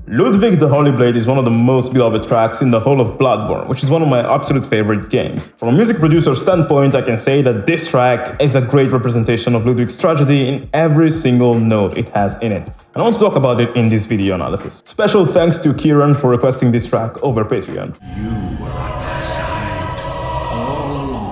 Ludwig the Holy Blade is one of the most beloved tracks in the whole of Bloodborne, which is one of my absolute favorite games. From a music producer standpoint, I can say that this track is a great representation of Ludwig's tragedy in every single note it has in it. And I want to talk about it in this video analysis. Special thanks to Kieran for requesting this track over Patreon. You were at my side all along.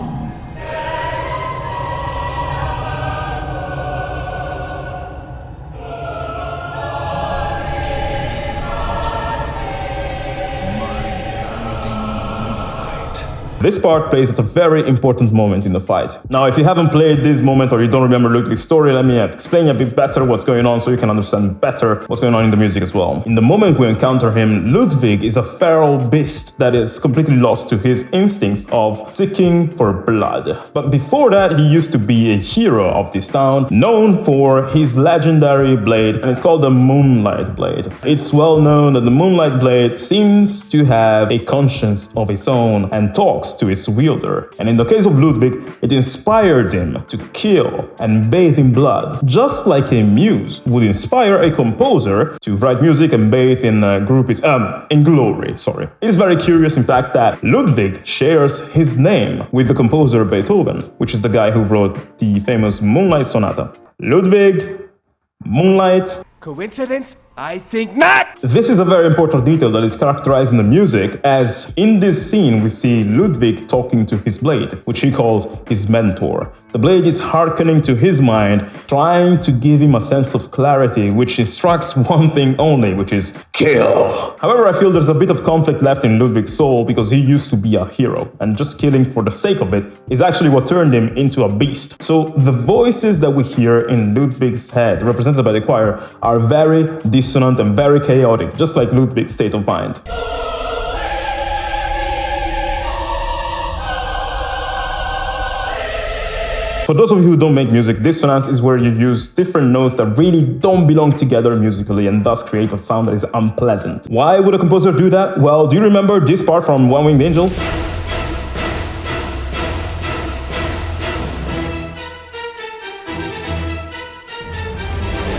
This part plays at a very important moment in the fight. Now, if you haven't played this moment or you don't remember Ludwig's story, let me explain a bit better what's going on so you can understand better what's going on in the music as well. In the moment we encounter him, Ludwig is a feral beast that is completely lost to his instincts of seeking for blood. But before that, he used to be a hero of this town, known for his legendary blade, and it's called the Moonlight Blade. It's well known that the Moonlight Blade seems to have a conscience of its own and talks to its wielder. And in the case of Ludwig, it inspired him to kill and bathe in blood, just like a muse would inspire a composer to write music and bathe in glory. Sorry. It is very curious, in fact, that Ludwig shares his name with the composer Beethoven, which is the guy who wrote the famous Moonlight Sonata. Ludwig, Moonlight. Coincidence? I think not! This is a very important detail that is characterized in the music, as in this scene we see Ludwig talking to his blade, which he calls his mentor. The blade is hearkening to his mind, trying to give him a sense of clarity, which instructs one thing only, which is kill. However, I feel there's a bit of conflict left in Ludwig's soul because he used to be a hero, and just killing for the sake of it is actually what turned him into a beast. So the voices that we hear in Ludwig's head, represented by the choir, are very dissonant and very chaotic, just like Ludwig's state of mind. For those of you who don't make music, dissonance is where you use different notes that really don't belong together musically and thus create a sound that is unpleasant. Why would a composer do that? Well, do you remember this part from One Winged Angel?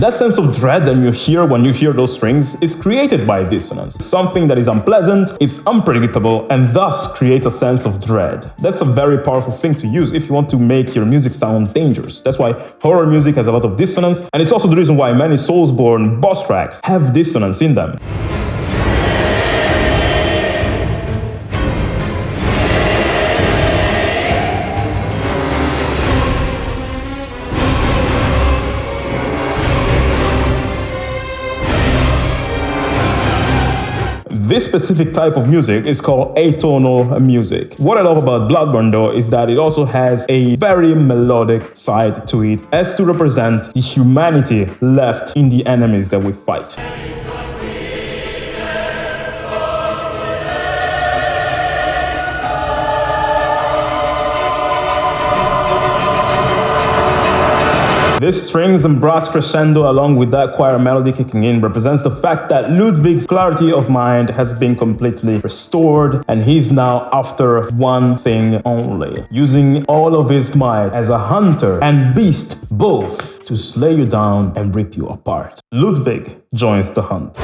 That sense of dread that you hear when you hear those strings is created by dissonance. Something that is unpleasant, it's unpredictable, and thus creates a sense of dread. That's a very powerful thing to use if you want to make your music sound dangerous. That's why horror music has a lot of dissonance, and it's also the reason why many Soulsborne boss tracks have dissonance in them. This specific type of music is called atonal music. What I love about Bloodborne, though, is that it also has a very melodic side to it, as to represent the humanity left in the enemies that we fight. This strings and brass crescendo along with that choir melody kicking in represents the fact that Ludwig's clarity of mind has been completely restored, and he's now after one thing only, using all of his might as a hunter and beast both to slay you down and rip you apart. Ludwig joins the hunt.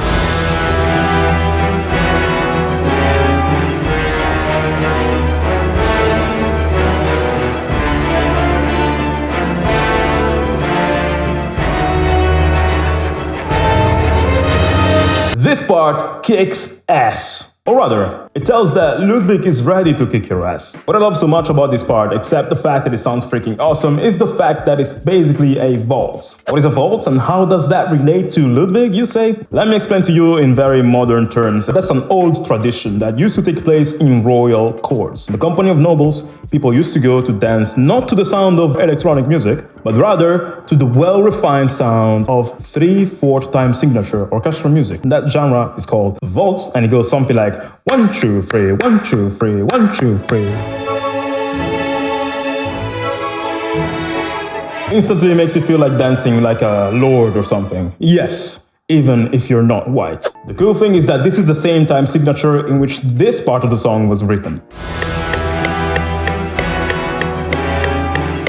This part kicks ass. Or rather, it tells that Ludwig is ready to kick your ass. What I love so much about this part, except the fact that it sounds freaking awesome, is the fact that it's basically a waltz. What is a waltz and how does that relate to Ludwig, you say? Let me explain to you in very modern terms. That's an old tradition that used to take place in royal courts. In the company of nobles, people used to go to dance not to the sound of electronic music, but rather to the well-refined sound of 3/4 time signature orchestral music. And that genre is called waltz, and it goes something like 1, 2, 3, 1, 2, 3, 1, 2, 3. Instantly makes you feel like dancing like a lord or something. Yes, even if you're not white. The cool thing is that this is the same time signature in which this part of the song was written.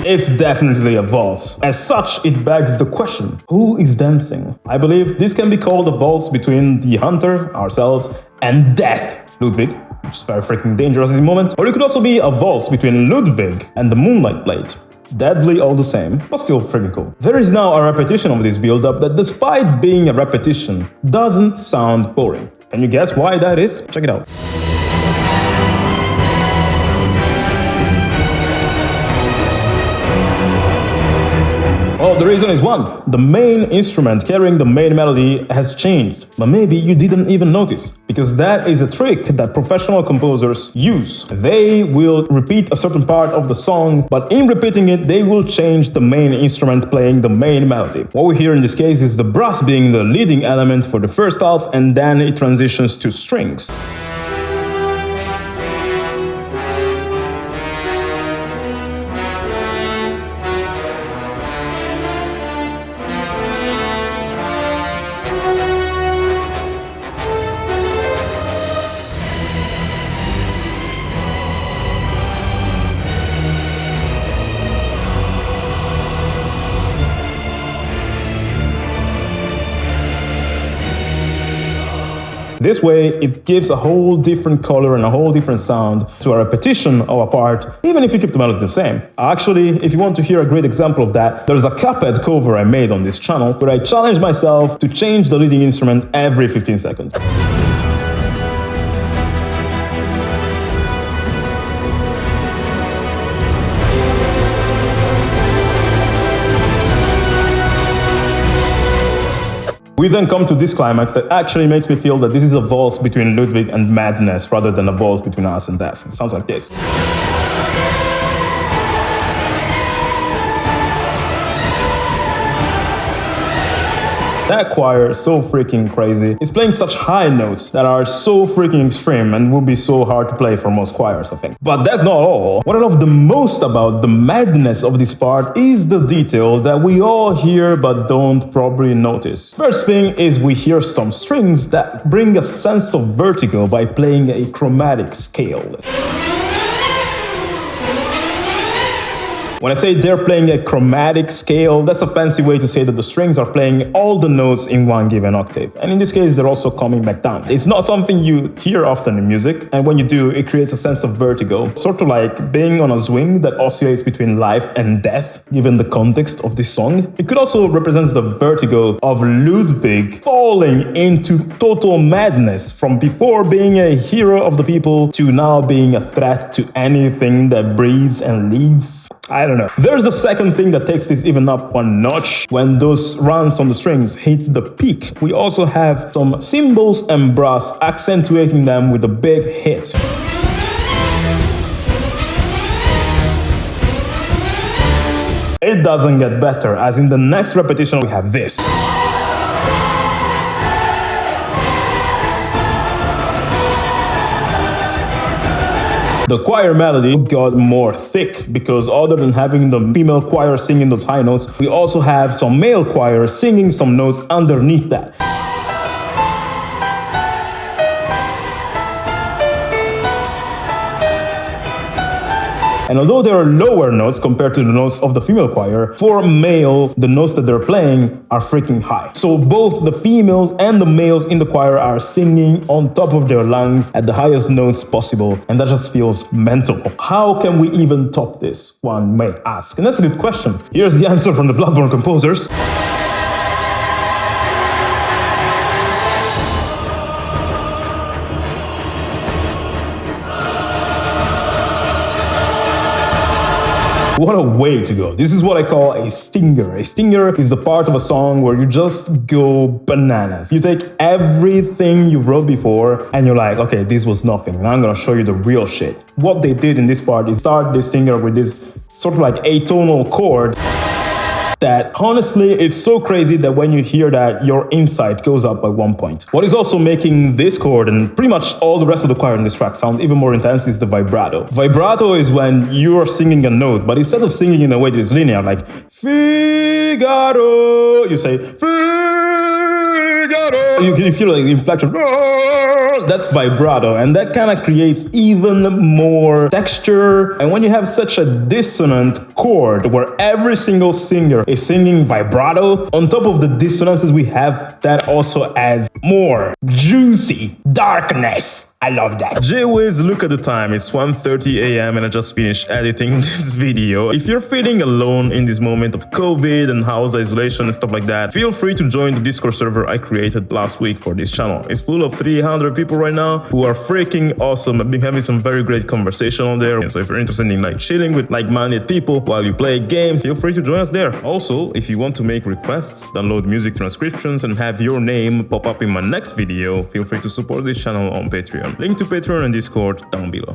It's definitely a waltz. As such, it begs the question, who is dancing? I believe this can be called a waltz between the hunter, ourselves, and death, Ludwig, which is very freaking dangerous at the moment. Or it could also be a waltz between Ludwig and the Moonlight Blade. Deadly all the same, but still freaking cool. There is now a repetition of this build-up that, despite being a repetition, doesn't sound boring. Can you guess why that is? Check it out. Well, the reason is one. The main instrument carrying the main melody has changed, but maybe you didn't even notice, because that is a trick that professional composers use. They will repeat a certain part of the song, but in repeating it, they will change the main instrument playing the main melody. What we hear in this case is the brass being the leading element for the first half, and then it transitions to strings. This way, it gives a whole different color and a whole different sound to a repetition of a part, even if you keep the melody the same. Actually, if you want to hear a great example of that, there's a Cuphead cover I made on this channel where I challenge myself to change the leading instrument every 15 seconds. We then come to this climax that actually makes me feel that this is a waltz between Ludwig and madness rather than a waltz between us and death. It sounds like this. That choir is so freaking crazy. It's playing such high notes that are so freaking extreme and will be so hard to play for most choirs, I think. But that's not all. What I love the most about the madness of this part is the detail that we all hear but don't probably notice. First thing is we hear some strings that bring a sense of vertigo by playing a chromatic scale. When I say they're playing a chromatic scale, that's a fancy way to say that the strings are playing all the notes in one given octave. And in this case, they're also coming back down. It's not something you hear often in music, and when you do, it creates a sense of vertigo. Sort of like being on a swing that oscillates between life and death, given the context of this song. It could also represent the vertigo of Ludwig falling into total madness from before being a hero of the people to now being a threat to anything that breathes and lives. I don't know. There's the second thing that takes this even up one notch. When those runs on the strings hit the peak, we also have some cymbals and brass accentuating them with a big hit. It doesn't get better, as in the next repetition we have this. The choir melody got more thick because other than having the female choir singing those high notes, we also have some male choir singing some notes underneath that. And although there are lower notes compared to the notes of the female choir, for male, the notes that they're playing are freaking high. So both the females and the males in the choir are singing on top of their lungs at the highest notes possible, and that just feels mental. How can we even top this, one may ask? And that's a good question. Here's the answer from the Bloodborne composers. What a way to go. This is what I call a stinger. A stinger is the part of a song where you just go bananas. You take everything you wrote before and you're like, okay, this was nothing. Now I'm gonna show you the real shit. What they did in this part is start this stinger with this sort of like atonal chord that honestly is so crazy that when you hear that, your insight goes up by 1 point. What is also making this chord and pretty much all the rest of the choir in this track sound even more intense is the vibrato. Vibrato is when you are singing a note, but instead of singing in a way that is linear, like Figaro, you say Figaro. You feel like the inflection. That's vibrato, and that kind of creates even more texture. And when you have such a dissonant chord where every single singer is singing vibrato, on top of the dissonances we have, that also adds more juicy darkness. I love that. J-Wiz, look at the time. It's 1:30 a.m. and I just finished editing this video. If you're feeling alone in this moment of COVID and house isolation and stuff like that, feel free to join the Discord server I created last week for this channel. It's full of 300 people right now who are freaking awesome. I've been having some very great conversation on there. So if you're interested in like chilling with like-minded people while you play games, feel free to join us there. Also, if you want to make requests, download music transcriptions and have your name pop up in my next video, feel free to support this channel on Patreon. Link to Patreon and Discord down below.